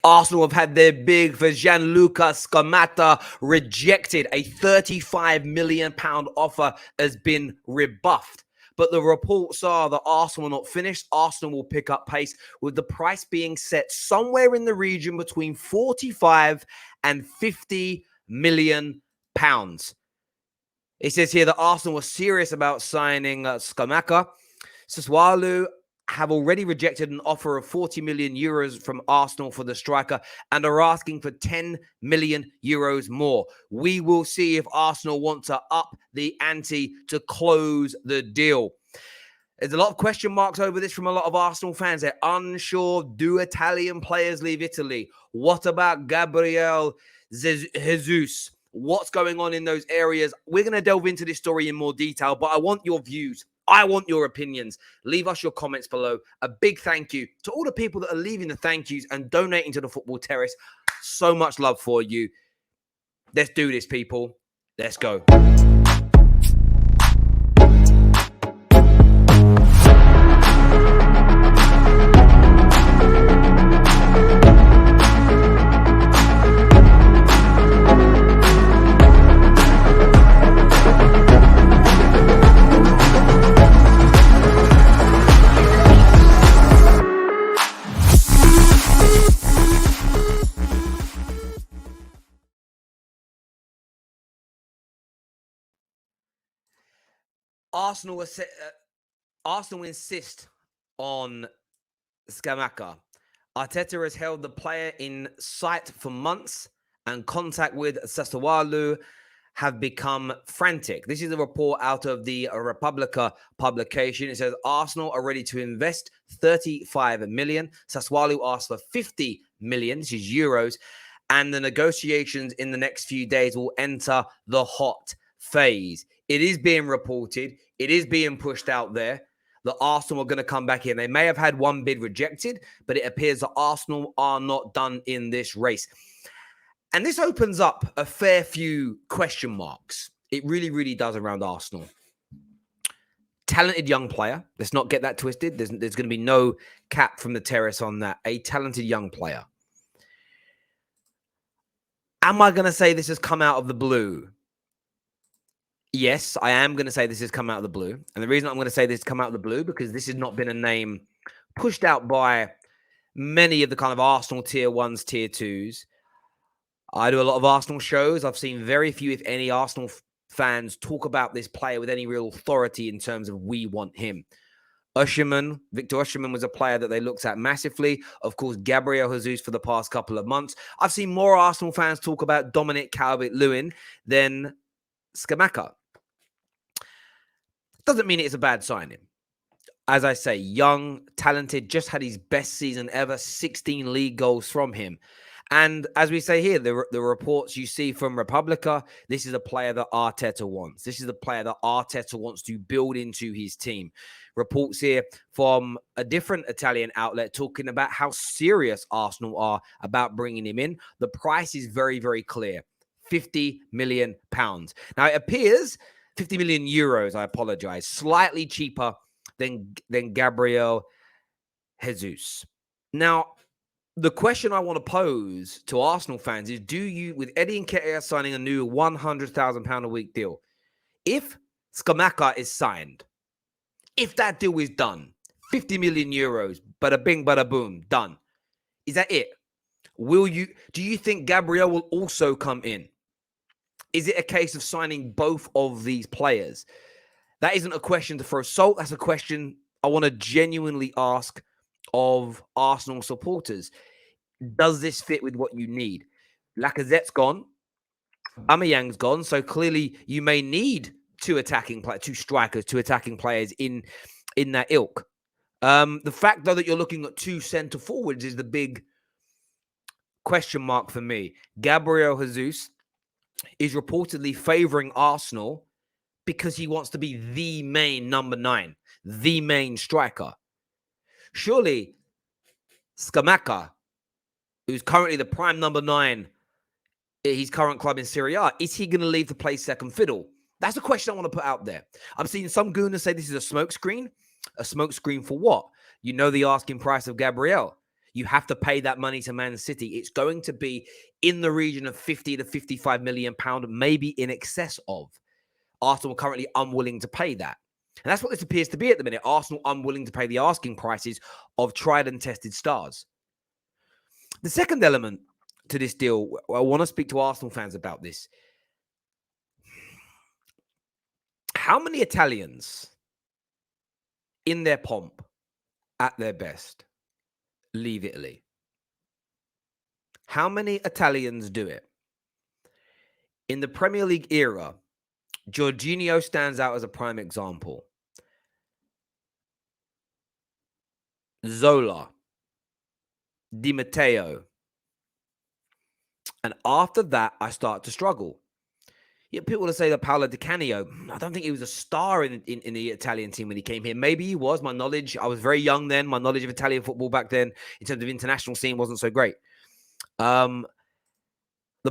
Arsenal have had their bid for Gianluca Scamacca rejected. A £35 million offer has been rebuffed. But the reports are that Arsenal are not finished. Arsenal will pick up pace, with the price being set somewhere in the region between 45 and 50 million pounds. It says here that Arsenal was serious about signing Scamacca. Sassuolo have already rejected an offer of 40 million euros from Arsenal for the striker and are asking for 10 million euros more. We will see if Arsenal want to up the ante to close the deal. There's a lot of question marks over this from a lot of Arsenal fans. They're unsure. Do Italian players leave Italy? What about Gabriel Jesus? What's going on in those areas? We're going to delve into this story in more detail, but I want your views. I want your opinions. Leave us your comments below. A big thank you to all the people that are leaving the thank yous and donating to the Football Terrace. So much love for you. Let's do this, people. Let's go. Arsenal insist on Scamacca. Arteta has held the player in sight for months, and contact with Sassuolo have become frantic. This is a report out of the Repubblica publication. It says Arsenal are ready to invest 35 million. Sassuolo asked for 50 million, this is euros, and the negotiations in the next few days will enter the hot phase. It is being reported. It is being pushed out there that Arsenal are going to come back in. They may have had one bid rejected, but it appears that Arsenal are not done in this race. And this opens up a fair few question marks. It really, really does around Arsenal. Talented young player. Let's not get that twisted. There's going to be no cap from the Terrace on that. A talented young player. Am I going to say this has come out of the blue? Yes, I am going to say this has come out of the blue. And the reason I'm going to say this has come out of the blue, because this has not been a name pushed out by many of the kind of Arsenal tier ones, tier twos. I do a lot of Arsenal shows. I've seen very few, if any, Arsenal fans talk about this player with any real authority in terms of we want him. Victor Osimhen was a player that they looked at massively. Of course, Gabriel Jesus for the past couple of months. I've seen more Arsenal fans talk about Dominic Calvert-Lewin than Scamacca. Doesn't mean it's a bad signing. As I say, young, talented, just had his best season ever, 16 league goals from him. And as we say here, the reports you see from Repubblica, this is a player that Arteta wants. This is a player that Arteta wants to build into his team. Reports here from a different Italian outlet talking about how serious Arsenal are about bringing him in. The price is very, very clear. 50 million pounds. Now, it appears 50 million euros, I apologize, slightly cheaper than Gabriel Jesus. Now, the question I want to pose to Arsenal fans is, do you, with Eddie Nketiah signing a new £100,000 a week deal, if Scamacca is signed, if that deal is done, 50 million euros, bada bing, bada boom, done, is that it? Do you think Gabriel will also come in? Is it a case of signing both of these players? That isn't a question to throw salt. That's a question I want to genuinely ask of Arsenal supporters. Does this fit with what you need? Lacazette's gone. Aubameyang's gone. So clearly you may need two strikers, two attacking players in that ilk. The fact, though, that you're looking at two centre forwards is the big question mark for me. Gabriel Jesus is reportedly favouring Arsenal because he wants to be the main number 9, the main striker. Surely Scamacca, who's currently the prime number 9 at his current club in Serie A, is he going to leave to play second fiddle? That's a question I want to put out there. I'm seeing some gooners say this is a smokescreen. A smokescreen for what? You know the asking price of Gabriel. You have to pay that money to Man City. It's going to be in the region of 50 to 55 million pound, maybe in excess of. Arsenal are currently unwilling to pay that. And that's what this appears to be at the minute. Arsenal unwilling to pay the asking prices of tried and tested stars. The second element to this deal, I want to speak to Arsenal fans about this. How many Italians in their pomp, at their best, leave Italy? How many Italians do it? In the Premier League era, Jorginho stands out as a prime example. Zola, Di Matteo. And after that, I start to struggle. Yeah, people will say that Paolo Di Canio, I don't think he was a star in the Italian team when he came here. Maybe he was. My knowledge, I was very young then. My knowledge of Italian football back then, in terms of international scene, wasn't so great. The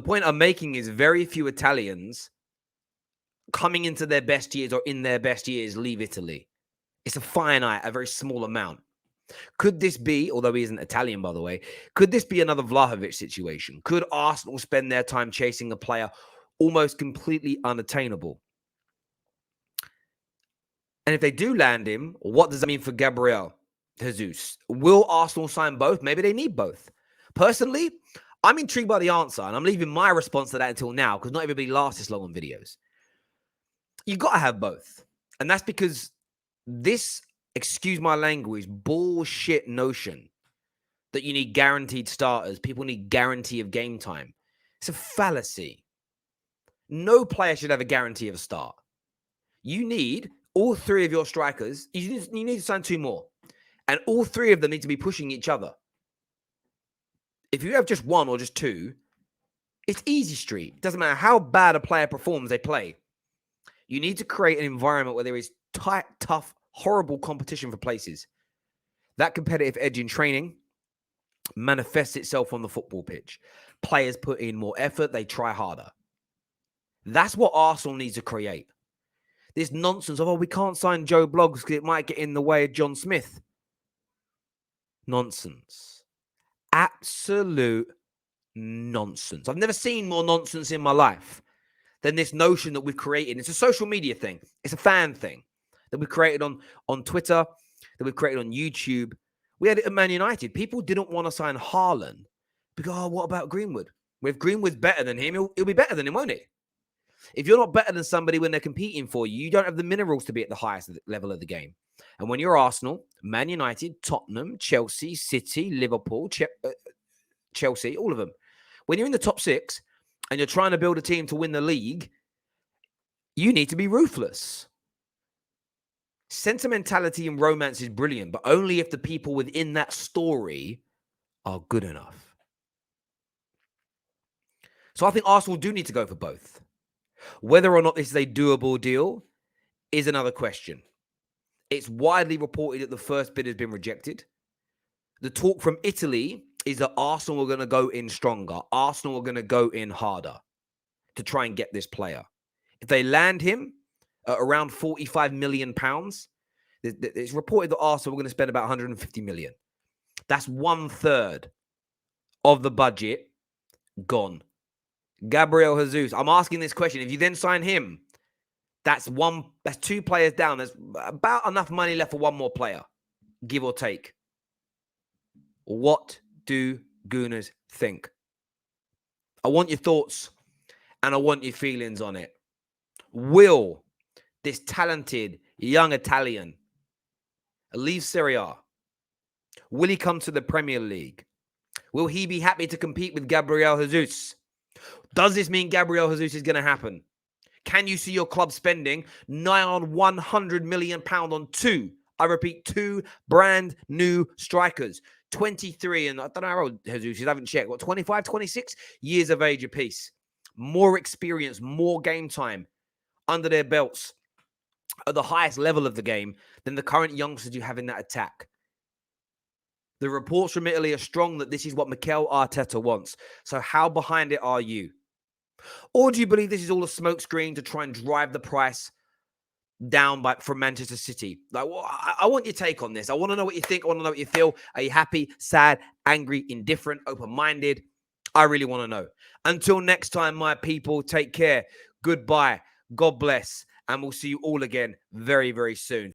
point I'm making is very few Italians coming into their best years or in their best years leave Italy. It's a finite, a very small amount. Could this be, although he isn't Italian, by the way, could this be another Vlahovic situation? Could Arsenal spend their time chasing a player almost completely unattainable? And if they do land him, what does that mean for Gabriel Jesus? Will Arsenal sign both? Maybe they need both. Personally, I'm intrigued by the answer, and I'm leaving my response to that until now because not everybody lasts this long on videos. You've got to have both. And that's because this, excuse my language, bullshit notion that you need guaranteed starters, people need guarantee of game time. It's a fallacy. No player should have a guarantee of a start. You need all three of your strikers. You need to sign two more. And all three of them need to be pushing each other. If you have just one or just two, it's easy street. It doesn't matter how bad a player performs, they play. You need to create an environment where there is tight, tough, horrible competition for places. That competitive edge in training manifests itself on the football pitch. Players put in more effort. They try harder. That's what Arsenal needs to create. This nonsense of, we can't sign Joe Bloggs because it might get in the way of John Smith. Nonsense. Absolute nonsense. I've never seen more nonsense in my life than this notion that we've created. It's a social media thing. It's a fan thing that we've created on Twitter, that we've created on YouTube. We had it at Man United. People didn't want to sign Haaland because, what about Greenwood? Well, if Greenwood's better than him, he'll be better than him, won't he? If you're not better than somebody when they're competing for you, you don't have the minerals to be at the highest level of the game. And when you're Arsenal, Man United, Tottenham, Chelsea, City, Liverpool, Chelsea, all of them, when you're in the top six and you're trying to build a team to win the league, you need to be ruthless. Sentimentality and romance is brilliant, but only if the people within that story are good enough. So I think Arsenal do need to go for both. Whether or not this is a doable deal is another question. It's widely reported that the first bid has been rejected. The talk from Italy is that Arsenal are going to go in stronger. Arsenal are going to go in harder to try and get this player. If they land him at around £45 million, it's reported that Arsenal are going to spend about 150 million. That's 1/3 of the budget gone. Gabriel Jesus, I'm asking this question. If you then sign him, that's two players down. There's about enough money left for one more player, give or take. What do Gooners think? I want your thoughts and I want your feelings on it. Will this talented young Italian leave Serie A? Will he come to the Premier League? Will he be happy to compete with Gabriel Jesus? Does this mean Gabriel Jesus is going to happen? Can you see your club spending nigh on £100 million on two? I repeat, two brand new strikers. 23, and I don't know how old Jesus is, I haven't checked. What, 25, 26 years of age apiece. More experience, more game time under their belts at the highest level of the game than the current youngsters you have in that attack. The reports from Italy are strong that this is what Mikel Arteta wants. So how behind it are you? Or do you believe this is all a smokescreen to try and drive the price down from Manchester City. Like, well, I want your take on this. I want to know what you think. I want to know what you feel. Are you happy, sad, angry, indifferent, open-minded? I really want to know. Until next time, my people, take care. Goodbye. God bless. And we'll see you all again very, very soon.